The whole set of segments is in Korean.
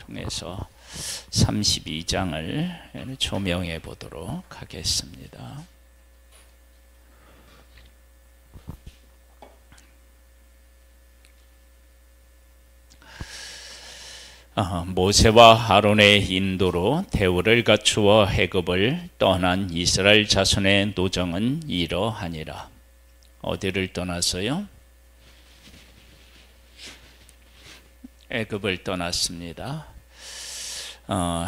통해서 32장을 조명해 보도록 하겠습니다. 모세와 아론의 인도로 대우를 갖추어 애굽을 떠난 이스라엘 자손의 노정은 이러하니라. 어디를 떠났어요? 애굽을 떠났습니다.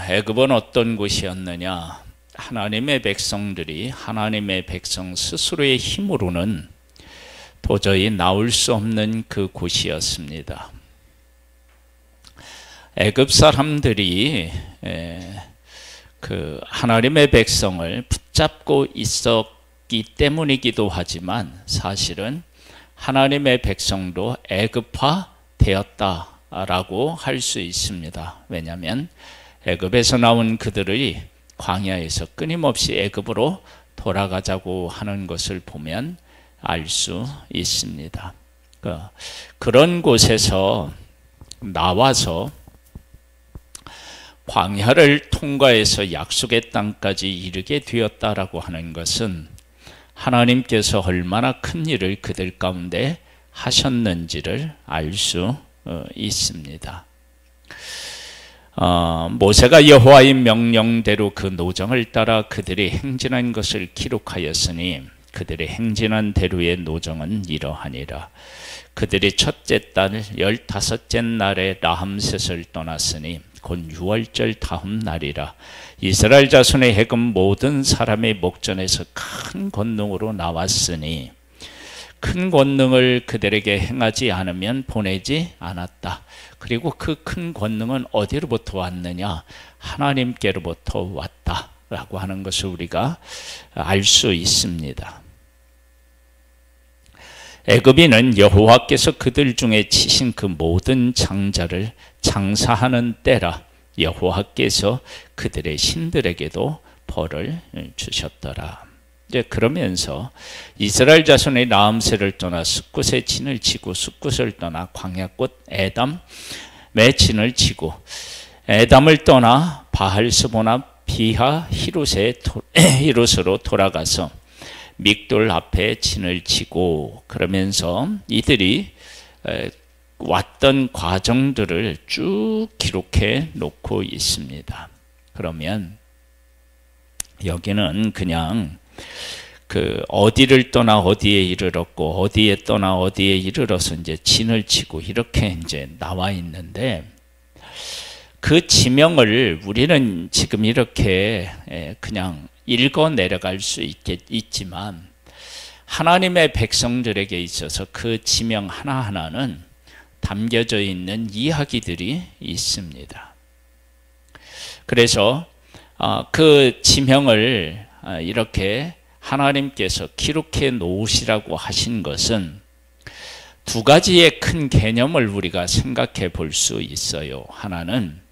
애굽은 어떤 곳이었느냐? 하나님의 백성들이 하나님의 백성 스스로의 힘으로는 도저히 나올 수 없는 그 곳이었습니다. 애굽 사람들이 그 하나님의 백성을 붙잡고 있었기 때문이기도 하지만 사실은 하나님의 백성도 애굽화 되었다라고 할 수 있습니다. 왜냐하면 애굽에서 나온 그들이 광야에서 끊임없이 애굽으로 돌아가자고 하는 것을 보면 알 수 있습니다. 그런 곳에서 나와서 광야를 통과해서 약속의 땅까지 이르게 되었다라고 하는 것은 하나님께서 얼마나 큰 일을 그들 가운데 하셨는지를 알 수 있습니다. 모세가 여호와의 명령대로 그 노정을 따라 그들이 행진한 것을 기록하였으니 그들이 행진한 대로의 노정은 이러하니라. 그들이 첫째 달 15째 날에 라함셋을 떠났으니 곧 6월절 다음 날이라. 이스라엘 자손의 해금 모든 사람의 목전에서 큰 권능으로 나왔으니 큰 권능을 그들에게 행하지 않으면 보내지 않았다. 그리고 그 큰 권능은 어디로부터 왔느냐? 하나님께로부터 왔다라고 하는 것을 우리가 알 수 있습니다. 애굽인은 여호와께서 그들 중에 치신 그 모든 장자를 장사하는 때라. 여호와께서 그들의 신들에게도 벌을 주셨더라. 이제 그러면서 이스라엘 자손의 라암새를 떠나 숫굿의 진을 치고 숫굿을 떠나 광야꽃 에담의 진을 치고 에담을 떠나 바할스보나 비하 히롯으로 돌아가서 믹돌 앞에 진을 치고, 그러면서 이들이 왔던 과정들을 쭉 기록해 놓고 있습니다. 그러면 여기는 그냥 그 어디를 떠나 어디에 이르렀고 어디에 떠나 어디에 이르러서 이제 진을 치고 이렇게 이제 나와 있는데, 그 지명을 우리는 지금 이렇게 그냥 읽어 내려갈 수 있지만 하나님의 백성들에게 있어서 그 지명 하나하나는 담겨져 있는 이야기들이 있습니다. 그래서 그 지명을 이렇게 하나님께서 기록해 놓으시라고 하신 것은 두 가지의 큰 개념을 우리가 생각해 볼 수 있어요. 하나는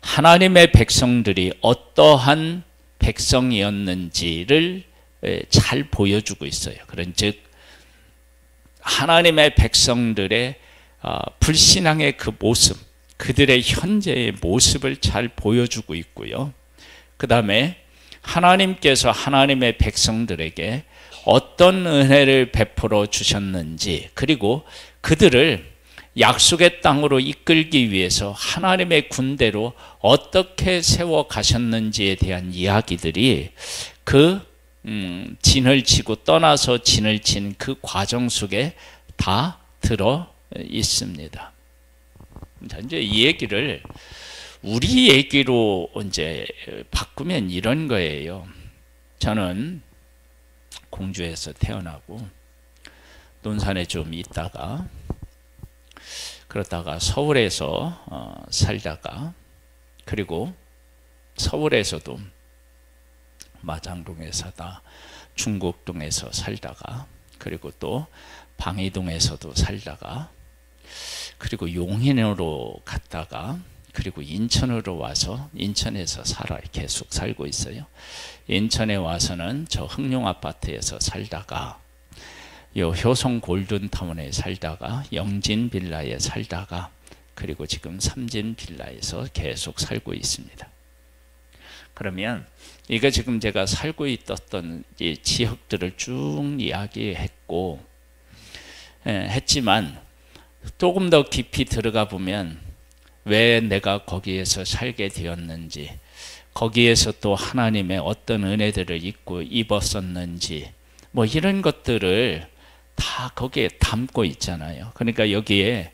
하나님의 백성들이 어떠한 백성이었는지를 잘 보여주고 있어요. 그런즉 하나님의 백성들의 불신앙의 그 모습, 그들의 현재의 모습을 잘 보여주고 있고요. 그 다음에 하나님께서 하나님의 백성들에게 어떤 은혜를 베풀어 주셨는지, 그리고 그들을 약속의 땅으로 이끌기 위해서 하나님의 군대로 어떻게 세워 가셨는지에 대한 이야기들이 그 진을 치고 떠나서 진을 친 그 과정 속에 다 들어 있습니다. 자, 이제 이 얘기를 우리 얘기로 이제 바꾸면 이런 거예요. 저는 공주에서 태어나고 논산에 좀 있다가 그러다가 서울에서 살다가, 그리고 서울에서도 마장동에 사다 중국동에서 살다가, 그리고 또 방이동에서도 살다가, 그리고 용인으로 갔다가, 그리고 인천으로 와서 인천에서 계속 살고 있어요. 인천에 와서는 저 흥룡 아파트에서 살다가, 요 효성 골든타운에 살다가, 영진 빌라에 살다가, 그리고 지금 삼진 빌라에서 계속 살고 있습니다. 그러면 이거 지금 제가 살고 있었던 이 지역들을 쭉 이야기했고 했지만 조금 더 깊이 들어가 보면 왜 내가 거기에서 살게 되었는지, 거기에서 또 하나님의 어떤 은혜들을 입었었는지 뭐 이런 것들을 다 거기에 담고 있잖아요. 그러니까 여기에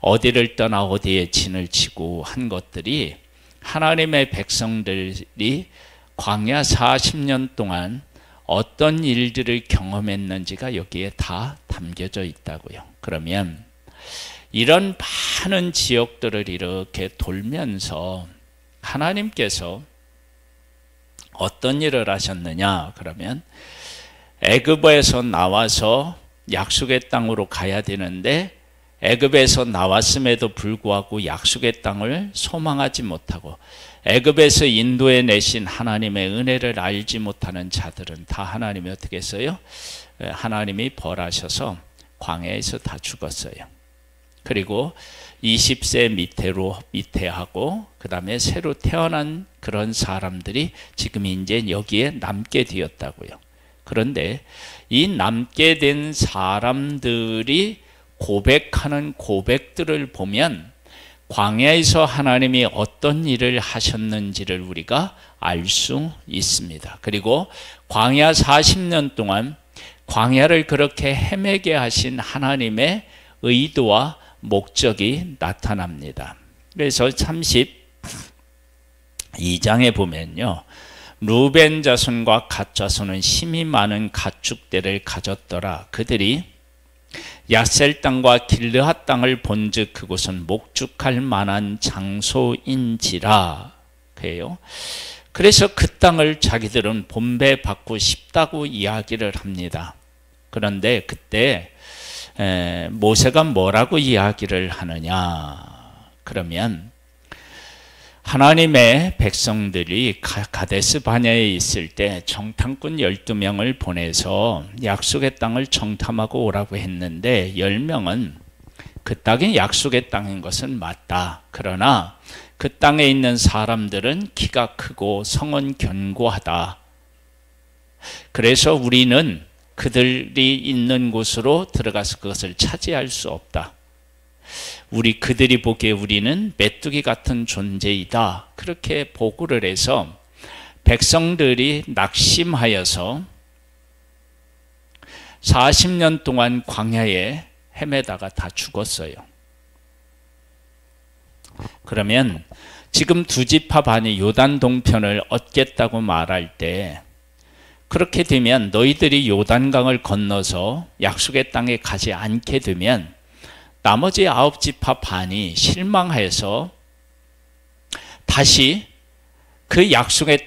어디를 떠나 어디에 진을 치고 한 것들이 하나님의 백성들이 광야 40년 동안 어떤 일들을 경험했는지가 여기에 다 담겨져 있다고요. 그러면 이런 많은 지역들을 이렇게 돌면서 하나님께서 어떤 일을 하셨느냐? 그러면 애굽에서 나와서 약속의 땅으로 가야 되는데 애굽에서 나왔음에도 불구하고 약속의 땅을 소망하지 못하고 애굽에서 인도해 내신 하나님의 은혜를 알지 못하는 자들은 다 하나님이 어떻게 했어요? 하나님이 벌하셔서 광야에서 다 죽었어요. 그리고 20세 밑에 하고 그 다음에 새로 태어난 그런 사람들이 지금 이제 여기에 남게 되었다고요. 그런데 이 남게 된 사람들이 고백하는 고백들을 보면 광야에서 하나님이 어떤 일을 하셨는지를 우리가 알 수 있습니다. 그리고 광야 40년 동안 광야를 그렇게 헤매게 하신 하나님의 의도와 목적이 나타납니다. 그래서 32장에 보면요, 루벤 자손과 갓 자손은 힘이 많은 가축대를 가졌더라. 그들이 야셀 땅과 길르앗 땅을 본즉 그곳은 목축할 만한 장소인지라. 그래요. 그래서 그 땅을 자기들은 분배받고 싶다고 이야기를 합니다. 그런데 그때 모세가 뭐라고 이야기를 하느냐? 그러면 하나님의 백성들이 가데스 바냐에 있을 때 정탐꾼 12명을 보내서 약속의 땅을 정탐하고 오라고 했는데 10명은 그 땅이 약속의 땅인 것은 맞다. 그러나 그 땅에 있는 사람들은 키가 크고 성은 견고하다. 그래서 우리는 그들이 있는 곳으로 들어가서 그것을 차지할 수 없다. 그들이 보기에 우리는 메뚜기 같은 존재이다. 그렇게 보고를 해서 백성들이 낙심하여서 40년 동안 광야에 헤매다가 다 죽었어요. 그러면 지금 두 지파 반이 요단 동편을 얻겠다고 말할 때 그렇게 되면 너희들이 요단강을 건너서 약속의 땅에 가지 않게 되면 나머지 9지파 반이 실망해서 다시 그 약속의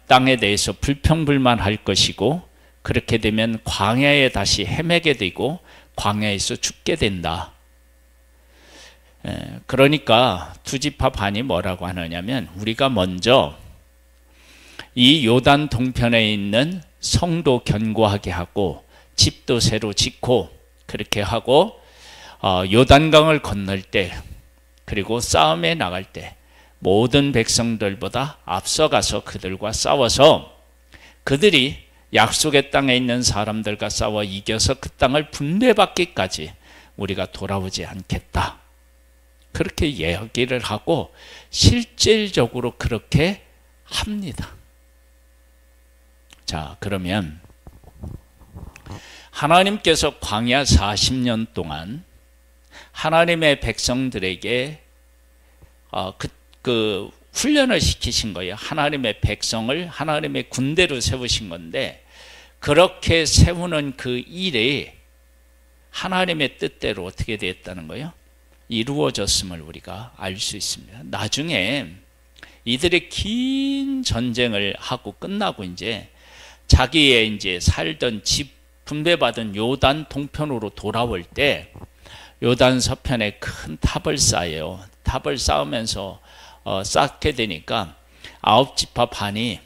땅에 대해서 불평불만할 것이고 그렇게 되면 광야에 다시 헤매게 되고 광야에서 죽게 된다. 그러니까 두 지파 반이 뭐라고 하느냐면 우리가 먼저 이 요단 동편에 있는 성도 견고하게 하고 집도 새로 짓고 그렇게 하고 요단강을 건널 때 그리고 싸움에 나갈 때 모든 백성들보다 앞서가서 그들과 싸워서 그들이 약속의 땅에 있는 사람들과 싸워 이겨서 그 땅을 분배받기까지 우리가 돌아오지 않겠다. 그렇게 이야기를 하고 실질적으로 그렇게 합니다. 자, 그러면 하나님께서 광야 40년 동안 하나님의 백성들에게 훈련을 시키신 거예요. 하나님의 백성을 하나님의 군대로 세우신 건데 그렇게 세우는 그 일이 하나님의 뜻대로 어떻게 되었다는 거예요? 이루어졌음을 우리가 알 수 있습니다. 나중에 이들이 긴 전쟁을 하고 끝나고 이제 자기의 이제 살던 집 분배받은 요단 동편으로 돌아올 때 요단 서편에 큰 탑을 쌓아요. 탑을 쌓으면서 쌓게 되니까 9지파 반이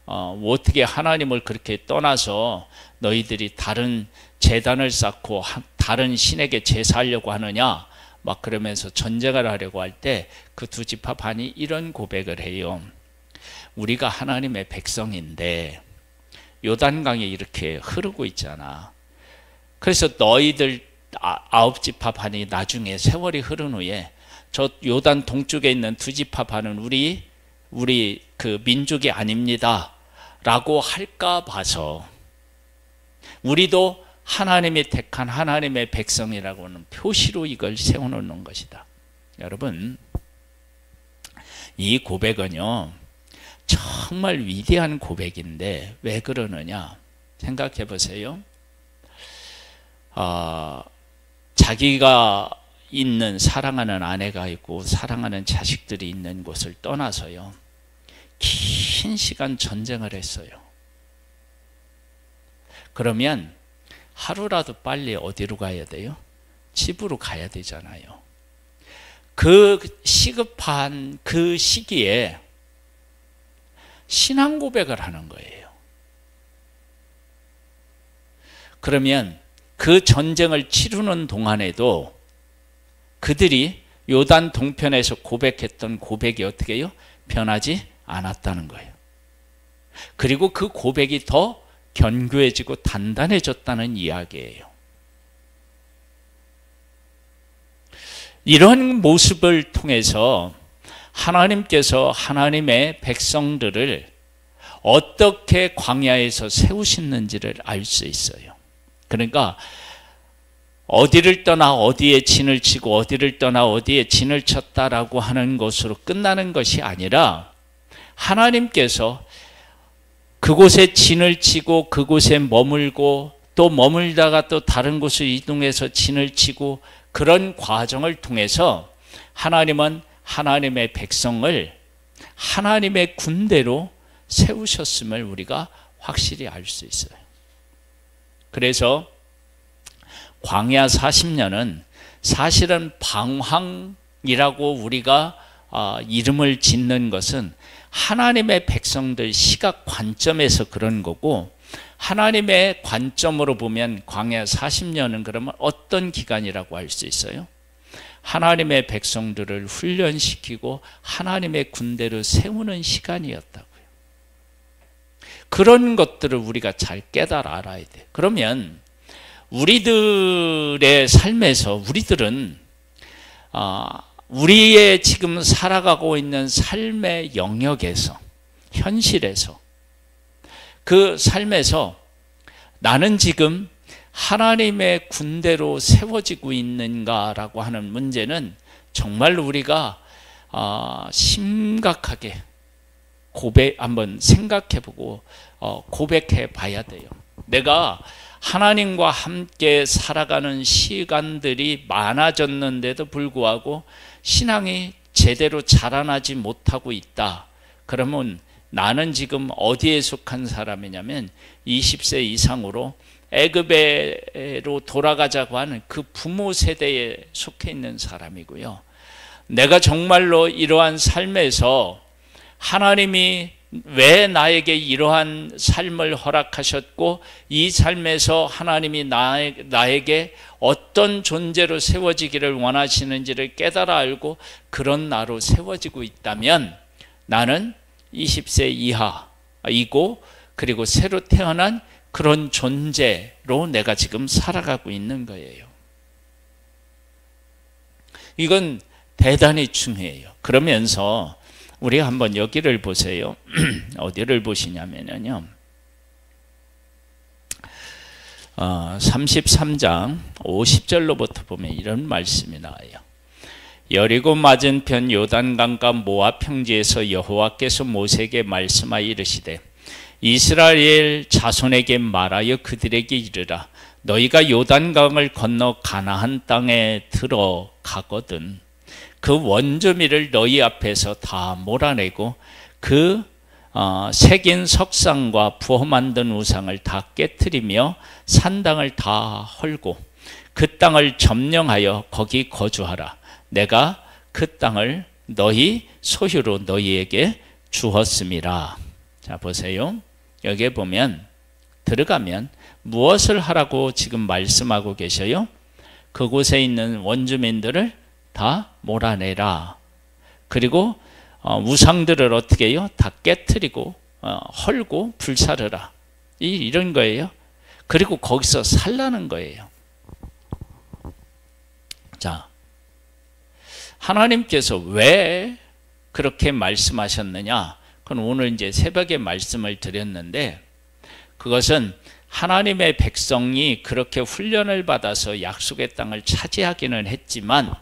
어떻게 하나님을 그렇게 떠나서 너희들이 다른 제단을 쌓고 다른 신에게 제사하려고 하느냐 막 그러면서 전쟁을 하려고 할 때 그 두 지파 반이 이런 고백을 해요. 우리가 하나님의 백성인데 요단강이 이렇게 흐르고 있잖아. 그래서 너희들 9지파 반이 나중에 세월이 흐른 후에 저 요단 동쪽에 있는 두 지파 반은 우리 그 민족이 아닙니다 라고 할까 봐서 우리도 하나님이 택한 하나님의 백성이라고 하는 표시로 이걸 세워놓는 것이다. 여러분, 이 고백은요 정말 위대한 고백인데 왜 그러느냐 생각해 보세요. 자기가 있는 사랑하는 아내가 있고 사랑하는 자식들이 있는 곳을 떠나서요 긴 시간 전쟁을 했어요. 그러면 하루라도 빨리 어디로 가야 돼요? 집으로 가야 되잖아요. 그 시급한 그 시기에 신앙 고백을 하는 거예요. 그러면 그 전쟁을 치르는 동안에도 그들이 요단 동편에서 고백했던 고백이 어떻게 해요? 변하지 않았다는 거예요. 그리고 그 고백이 더 견고해지고 단단해졌다는 이야기예요. 이런 모습을 통해서 하나님께서 하나님의 백성들을 어떻게 광야에서 세우셨는지를 알 수 있어요. 그러니까 어디를 떠나 어디에 진을 치고 어디를 떠나 어디에 진을 쳤다라고 하는 것으로 끝나는 것이 아니라 하나님께서 그곳에 진을 치고 그곳에 머물고 또 머물다가 또 다른 곳을 이동해서 진을 치고 그런 과정을 통해서 하나님은 하나님의 백성을 하나님의 군대로 세우셨음을 우리가 확실히 알 수 있어요. 그래서 광야 40년은 사실은 방황이라고 우리가 이름을 짓는 것은 하나님의 백성들 시각 관점에서 그런 거고, 하나님의 관점으로 보면 광야 40년은 그러면 어떤 기간이라고 할 수 있어요? 하나님의 백성들을 훈련시키고 하나님의 군대를 세우는 시간이었다고요. 그런 것들을 우리가 잘 깨달아 알아야 돼요. 그러면 우리들의 삶에서 우리들은 우리의 지금 살아가고 있는 삶의 영역에서, 현실에서, 그 삶에서 나는 지금 하나님의 군대로 세워지고 있는가라고 하는 문제는 정말 우리가 심각하게 한번 생각해보고 고백해 봐야 돼요. 내가 하나님과 함께 살아가는 시간들이 많아졌는데도 불구하고 신앙이 제대로 자라나지 못하고 있다. 그러면 나는 지금 어디에 속한 사람이냐면 20세 이상으로 애굽으로 돌아가자고 하는 그 부모 세대에 속해 있는 사람이고요. 내가 정말로 이러한 삶에서 하나님이 왜 나에게 이러한 삶을 허락하셨고 이 삶에서 하나님이 나에게 어떤 존재로 세워지기를 원하시는지를 깨달아 알고 그런 나로 세워지고 있다면 나는 20세 이하이고 그리고 새로 태어난 그런 존재로 내가 지금 살아가고 있는 거예요. 이건 대단히 중요해요. 그러면서 우리가 한번 여기를 보세요. 어디를 보시냐면요. 33장 50절로부터 보면 이런 말씀이 나와요. 여리고 맞은편 요단강과 모압 평지에서 여호와께서 모세에게 말씀하여 이르시되 이스라엘 자손에게 말하여 그들에게 이르라. 너희가 요단강을 건너 가나안 땅에 들어가거든 그 원주민을 너희 앞에서 다 몰아내고 그 새긴 석상과 부어 만든 우상을 다 깨트리며 산당을 다 헐고 그 땅을 점령하여 거기 거주하라. 내가 그 땅을 너희 소유로 너희에게 주었음이라. 자 보세요. 여기에 보면 들어가면 무엇을 하라고 지금 말씀하고 계셔요? 그곳에 있는 원주민들을 다 몰아내라. 그리고 우상들을 어떻게 해요? 다 깨트리고 헐고 불사르라. 이런 거예요. 그리고 거기서 살라는 거예요. 자, 하나님께서 왜 그렇게 말씀하셨느냐? 그건 오늘 이제 새벽에 말씀을 드렸는데, 그것은 하나님의 백성이 그렇게 훈련을 받아서 약속의 땅을 차지하기는 했지만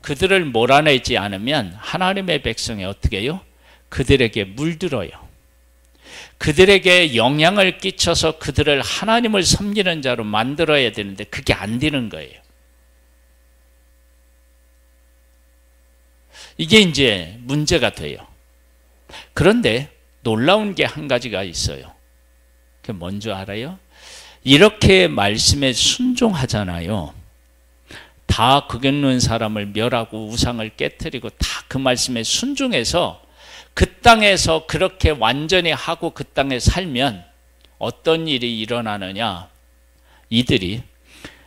그들을 몰아내지 않으면 하나님의 백성이 어떻게 해요? 그들에게 물들어요. 그들에게 영향을 끼쳐서 그들을 하나님을 섬기는 자로 만들어야 되는데 그게 안 되는 거예요. 이게 이제 문제가 돼요. 그런데 놀라운 게 한 가지가 있어요. 그게 뭔지 알아요? 이렇게 말씀에 순종하잖아요. 다 그겠는 사람을 멸하고 우상을 깨뜨리고 다 그 말씀에 순종해서 그 땅에서 그렇게 완전히 하고 그 땅에 살면 어떤 일이 일어나느냐? 이들이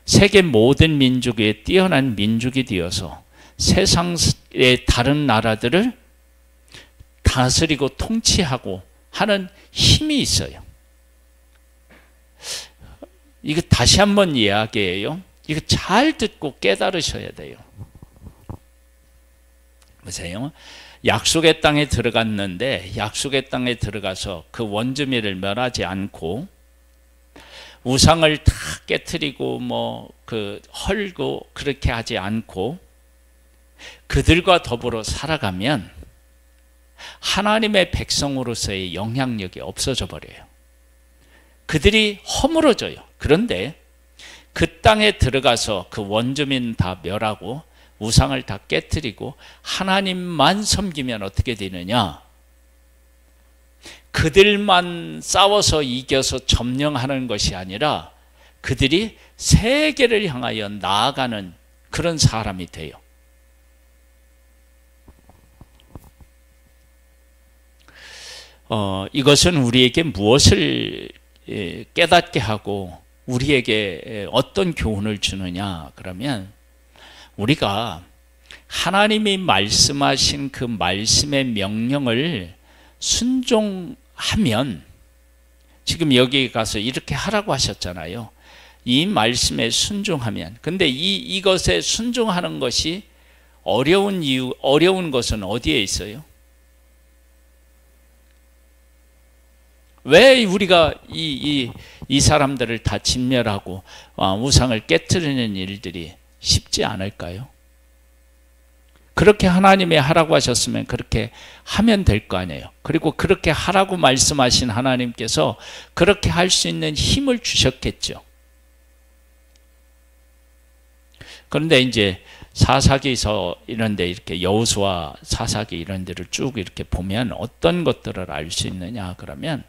세계 모든 민족 위에 뛰어난 민족이 되어서 세상의 다른 나라들을 다스리고 통치하고 하는 힘이 있어요. 이거 다시 한번 이야기해요. 이거 잘 듣고 깨달으셔야 돼요. 보세요. 약속의 땅에 들어갔는데 약속의 땅에 들어가서 그 원주민을 멸하지 않고 우상을 다 깨트리고 헐고 그렇게 하지 않고 그들과 더불어 살아가면 하나님의 백성으로서의 영향력이 없어져 버려요. 그들이 허물어져요. 그런데 그 땅에 들어가서 그 원주민 다 멸하고 우상을 다 깨트리고 하나님만 섬기면 어떻게 되느냐? 그들만 싸워서 이겨서 점령하는 것이 아니라 그들이 세계를 향하여 나아가는 그런 사람이 돼요. 이것은 우리에게 무엇을 깨닫게 하고 우리에게 어떤 교훈을 주느냐? 그러면 우리가 하나님이 말씀하신 그 말씀의 명령을 순종하면, 지금 여기 가서 이렇게 하라고 하셨잖아요. 이 말씀에 순종하면, 근데 이것에 순종하는 것이 어려운 것은 어디에 있어요? 왜 우리가 이 사람들을 다 진멸하고 우상을 깨트리는 일들이 쉽지 않을까요? 그렇게 하나님이 하라고 하셨으면 그렇게 하면 될 거 아니에요. 그리고 그렇게 하라고 말씀하신 하나님께서 그렇게 할 수 있는 힘을 주셨겠죠. 그런데 이제 사사기서 이런 데 이렇게 여호수아 사사기 이런 데를 쭉 이렇게 보면 어떤 것들을 알 수 있느냐 그러면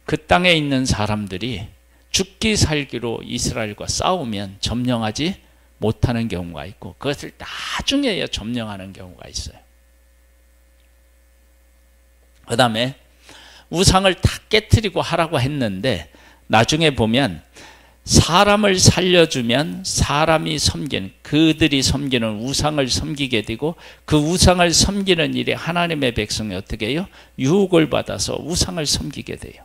그 땅에 있는 사람들이 죽기 살기로 이스라엘과 싸우면 점령하지 못하는 경우가 있고 그것을 나중에야 점령하는 경우가 있어요. 그 다음에 우상을 다 깨트리고 하라고 했는데 나중에 보면 사람을 살려주면 사람이 그들이 섬기는 우상을 섬기게 되고 그 우상을 섬기는 일에 하나님의 백성이 어떻게 해요? 유혹을 받아서 우상을 섬기게 돼요.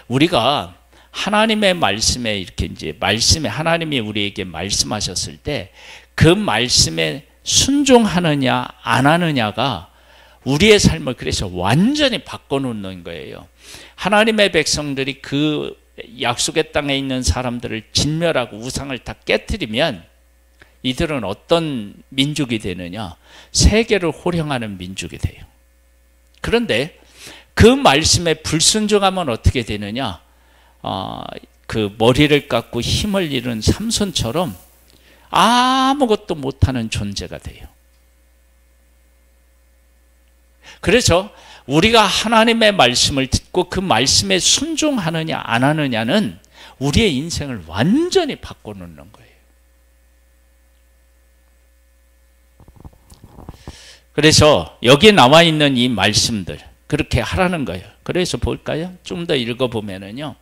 우리가 하나님의 말씀에 이렇게 이제 하나님이 우리에게 말씀하셨을 때 그 말씀에 순종하느냐 안 하느냐가 우리의 삶을 그래서 완전히 바꿔놓는 거예요. 하나님의 백성들이 그 약속의 땅에 있는 사람들을 진멸하고 우상을 다 깨트리면 이들은 어떤 민족이 되느냐? 세계를 호령하는 민족이 돼요. 그런데 그 말씀에 불순종하면 어떻게 되느냐? 그 머리를 깎고 힘을 잃은 삼손처럼 아무것도 못하는 존재가 돼요. 그래서 우리가 하나님의 말씀을 듣고 그 말씀에 순종하느냐 안 하느냐는 우리의 인생을 완전히 바꿔놓는 거예요. 그래서 여기 나와 있는 이 말씀들 그렇게 하라는 거예요. 그래서 볼까요? 좀 더 읽어보면은요.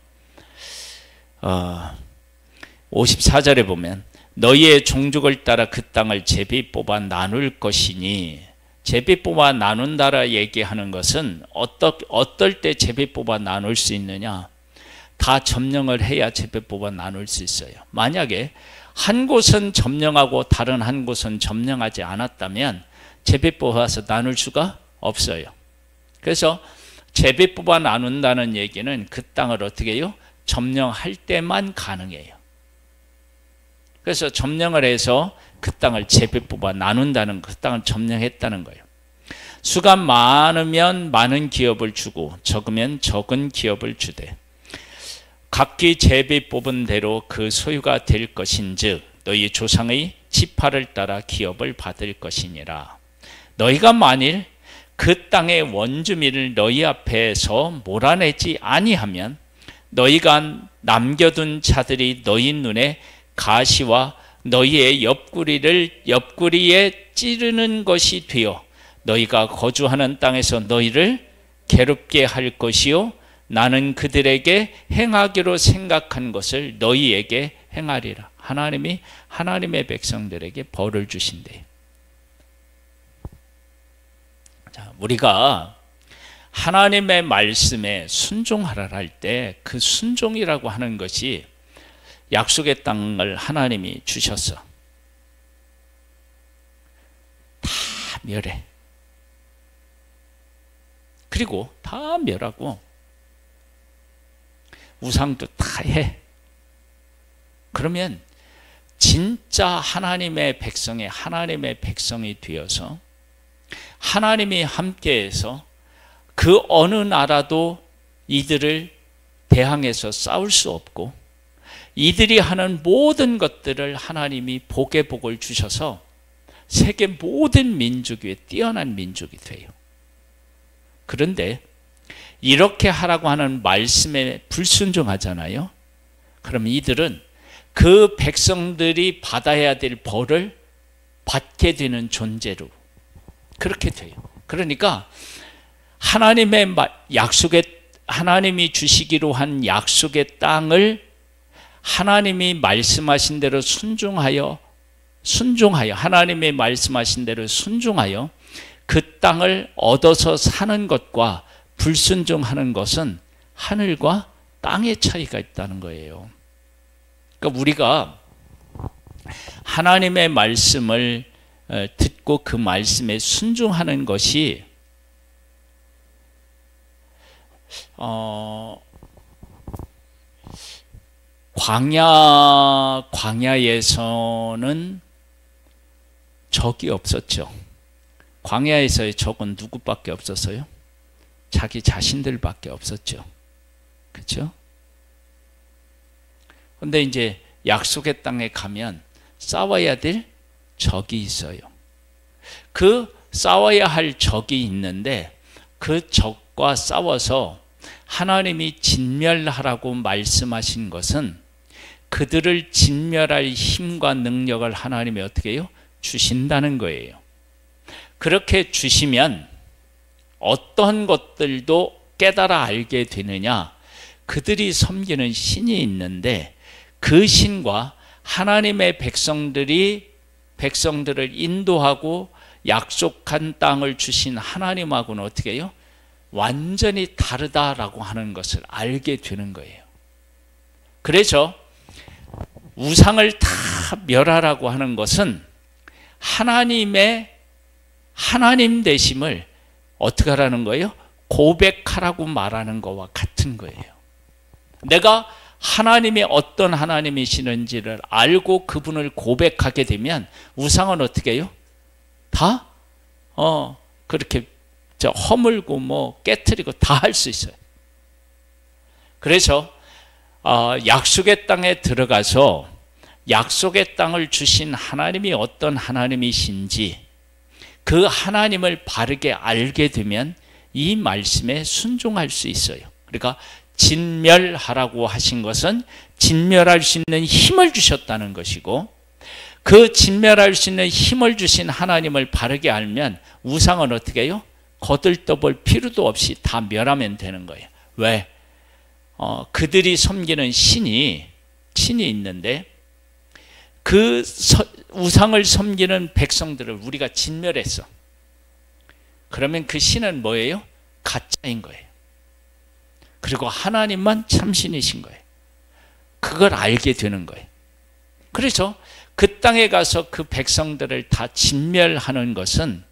54절에 보면 너희의 종족을 따라 그 땅을 제비 뽑아 나눌 것이니, 제비 뽑아 나눈다라 얘기하는 것은 어떨 때 제비 뽑아 나눌 수 있느냐? 다 점령을 해야 제비 뽑아 나눌 수 있어요. 만약에 한 곳은 점령하고 다른 한 곳은 점령하지 않았다면 제비 뽑아서 나눌 수가 없어요. 그래서 제비 뽑아 나눈다는 얘기는 그 땅을 어떻게 해요? 점령할 때만 가능해요. 그래서 점령을 해서 그 땅을 제비 뽑아 나눈다는, 그 땅을 점령했다는 거예요. 수가 많으면 많은 기업을 주고 적으면 적은 기업을 주되 각기 제비 뽑은 대로 그 소유가 될 것인즉 너희 조상의 지파를 따라 기업을 받을 것이니라. 너희가 만일 그 땅의 원주민을 너희 앞에서 몰아내지 아니하면 너희가 남겨둔 자들이 너희 눈에 가시와 너희의 옆구리에 찌르는 것이 되어 너희가 거주하는 땅에서 너희를 괴롭게 할 것이요 나는 그들에게 행하기로 생각한 것을 너희에게 행하리라. 하나님이 하나님의 백성들에게 벌을 주신대요. 자, 우리가 하나님의 말씀에 순종하라 할 때 그 순종이라고 하는 것이 약속의 땅을 하나님이 주셨어. 다 멸해. 그리고 다 멸하고 우상도 다 해. 그러면 진짜 하나님의 백성이 되어서 하나님이 함께해서 그 어느 나라도 이들을 대항해서 싸울 수 없고 이들이 하는 모든 것들을 하나님이 복의 복을 주셔서 세계 모든 민족 위에 뛰어난 민족이 돼요. 그런데 이렇게 하라고 하는 말씀에 불순종하잖아요. 그럼 이들은 그 백성들이 받아야 될 벌을 받게 되는 존재로 그렇게 돼요. 그러니까 하나님이 주시기로 한 약속의 땅을 하나님이 말씀하신 대로 순종하여 하나님의 말씀하신 대로 순종하여 그 땅을 얻어서 사는 것과 불순종하는 것은 하늘과 땅의 차이가 있다는 거예요. 그러니까 우리가 하나님의 말씀을 듣고 그 말씀에 순종하는 것이 광야에서는 적이 없었죠. 광야에서의 적은 누구밖에 없었어요? 자기 자신들밖에 없었죠. 그렇죠? 근데 이제 약속의 땅에 가면 싸워야 될 적이 있어요. 그 싸워야 할 적이 있는데 그 적과 싸워서 하나님이 진멸하라고 말씀하신 것은 그들을 진멸할 힘과 능력을 하나님이 어떻게 해요? 주신다는 거예요. 그렇게 주시면 어떤 것들도 깨달아 알게 되느냐? 그들이 섬기는 신이 있는데 그 신과 하나님의 백성들을 인도하고 약속한 땅을 주신 하나님하고는 어떻게 해요? 완전히 다르다라고 하는 것을 알게 되는 거예요. 그래서 우상을 다 멸하라고 하는 것은 하나님 되심을 어떻게 하라는 거예요? 고백하라고 말하는 것과 같은 거예요. 내가 하나님이 어떤 하나님이시는지를 알고 그분을 고백하게 되면 우상은 어떻게 해요? 다 그렇게 허물고 깨트리고 다 할 수 있어요. 그래서 약속의 땅에 들어가서 약속의 땅을 주신 하나님이 어떤 하나님이신지 그 하나님을 바르게 알게 되면 이 말씀에 순종할 수 있어요. 그러니까 진멸하라고 하신 것은 진멸할 수 있는 힘을 주셨다는 것이고 그 진멸할 수 있는 힘을 주신 하나님을 바르게 알면 우상은 어떻게 해요? 거들떠볼 필요도 없이 다 멸하면 되는 거예요. 왜? 그들이 섬기는 신이 있는데 그 우상을 섬기는 백성들을 우리가 진멸했어. 그러면 그 신은 뭐예요? 가짜인 거예요. 그리고 하나님만 참신이신 거예요. 그걸 알게 되는 거예요. 그래서 그 땅에 가서 그 백성들을 다 진멸하는 것은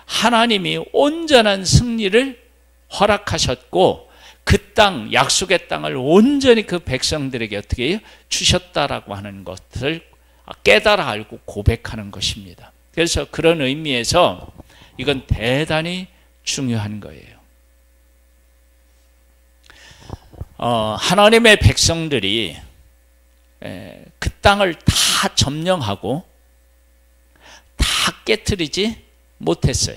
하나님이 온전한 승리를 허락하셨고 그 땅, 약속의 땅을 온전히 그 백성들에게 어떻게 해요? 주셨다라고 하는 것을 깨달아 알고 고백하는 것입니다. 그래서 그런 의미에서 이건 대단히 중요한 거예요. 하나님의 백성들이 그 땅을 다 점령하고 다 깨트리지 못했어요.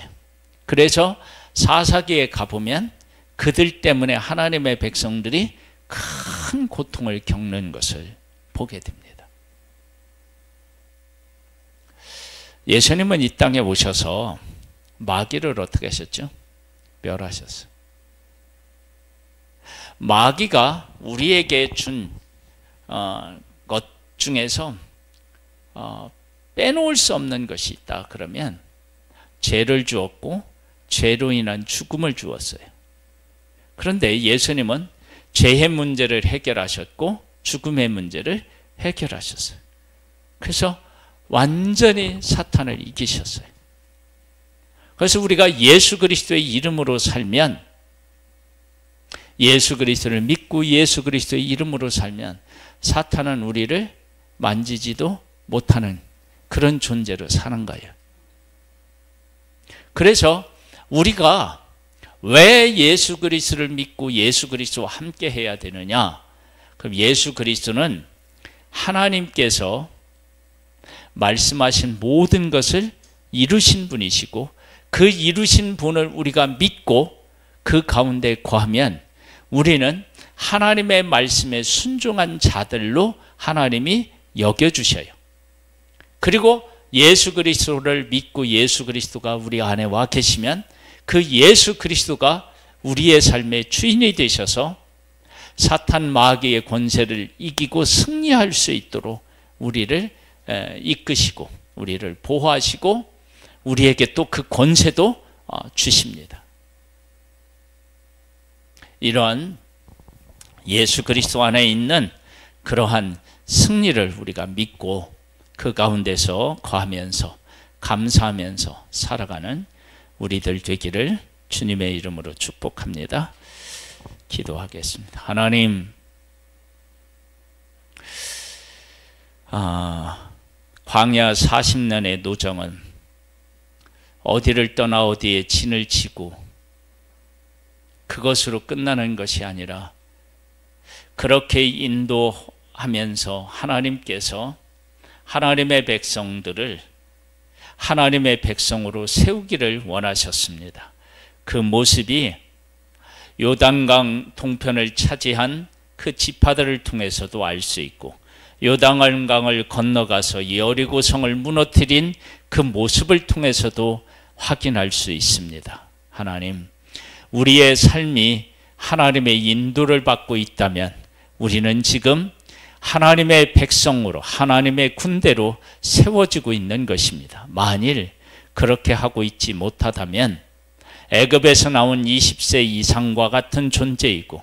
그래서 사사기에 가보면 그들 때문에 하나님의 백성들이 큰 고통을 겪는 것을 보게 됩니다. 예수님은 이 땅에 오셔서 마귀를 어떻게 하셨죠? 멸하셨어요. 마귀가 우리에게 준 것 중에서 빼놓을 수 없는 것이 있다 그러면 죄를 주었고 죄로 인한 죽음을 주었어요. 그런데 예수님은 죄의 문제를 해결하셨고 죽음의 문제를 해결하셨어요. 그래서 완전히 사탄을 이기셨어요. 그래서 우리가 예수 그리스도의 이름으로 살면, 예수 그리스도를 믿고 예수 그리스도의 이름으로 살면 사탄은 우리를 만지지도 못하는 그런 존재로 사는 거예요. 그래서 우리가 왜 예수 그리스도를 믿고 예수 그리스도와 함께 해야 되느냐? 그럼 예수 그리스도는 하나님께서 말씀하신 모든 것을 이루신 분이시고 그 이루신 분을 우리가 믿고 그 가운데 거하면 우리는 하나님의 말씀에 순종한 자들로 하나님이 여겨주셔요. 그리고 예수 그리스도를 믿고 예수 그리스도가 우리 안에 와 계시면 그 예수 그리스도가 우리의 삶의 주인이 되셔서 사탄 마귀의 권세를 이기고 승리할 수 있도록 우리를 이끄시고 우리를 보호하시고 우리에게 또 그 권세도 주십니다. 이러한 예수 그리스도 안에 있는 그러한 승리를 우리가 믿고 그 가운데서 거하면서 감사하면서 살아가는 우리들 되기를 주님의 이름으로 축복합니다. 기도하겠습니다. 하나님, 광야 40년의 노정은 어디를 떠나 어디에 진을 치고 그것으로 끝나는 것이 아니라 그렇게 인도하면서 하나님께서 하나님의 백성들을 하나님의 백성으로 세우기를 원하셨습니다. 그 모습이 요단강 동편을 차지한 그 지파들을 통해서도 알 수 있고 요단강을 건너가서 여리고성을 무너뜨린 그 모습을 통해서도 확인할 수 있습니다. 하나님, 우리의 삶이 하나님의 인도를 받고 있다면 우리는 지금 하나님의 백성으로 하나님의 군대로 세워지고 있는 것입니다. 만일 그렇게 하고 있지 못하다면 애굽에서 나온 20세 이상과 같은 존재이고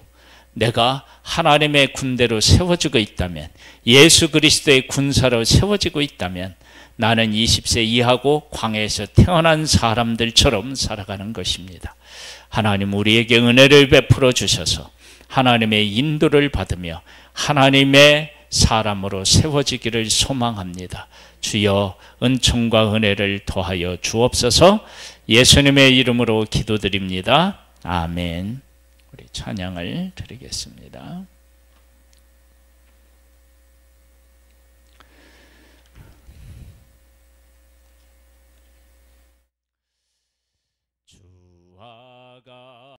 내가 하나님의 군대로 세워지고 있다면 예수 그리스도의 군사로 세워지고 있다면 나는 20세 이하고 광야에서 태어난 사람들처럼 살아가는 것입니다. 하나님 우리에게 은혜를 베풀어 주셔서 하나님의 인도를 받으며 하나님의 사람으로 세워지기를 소망합니다. 주여 은총과 은혜를 더하여 주옵소서. 예수님의 이름으로 기도드립니다. 아멘. 우리 찬양을 드리겠습니다.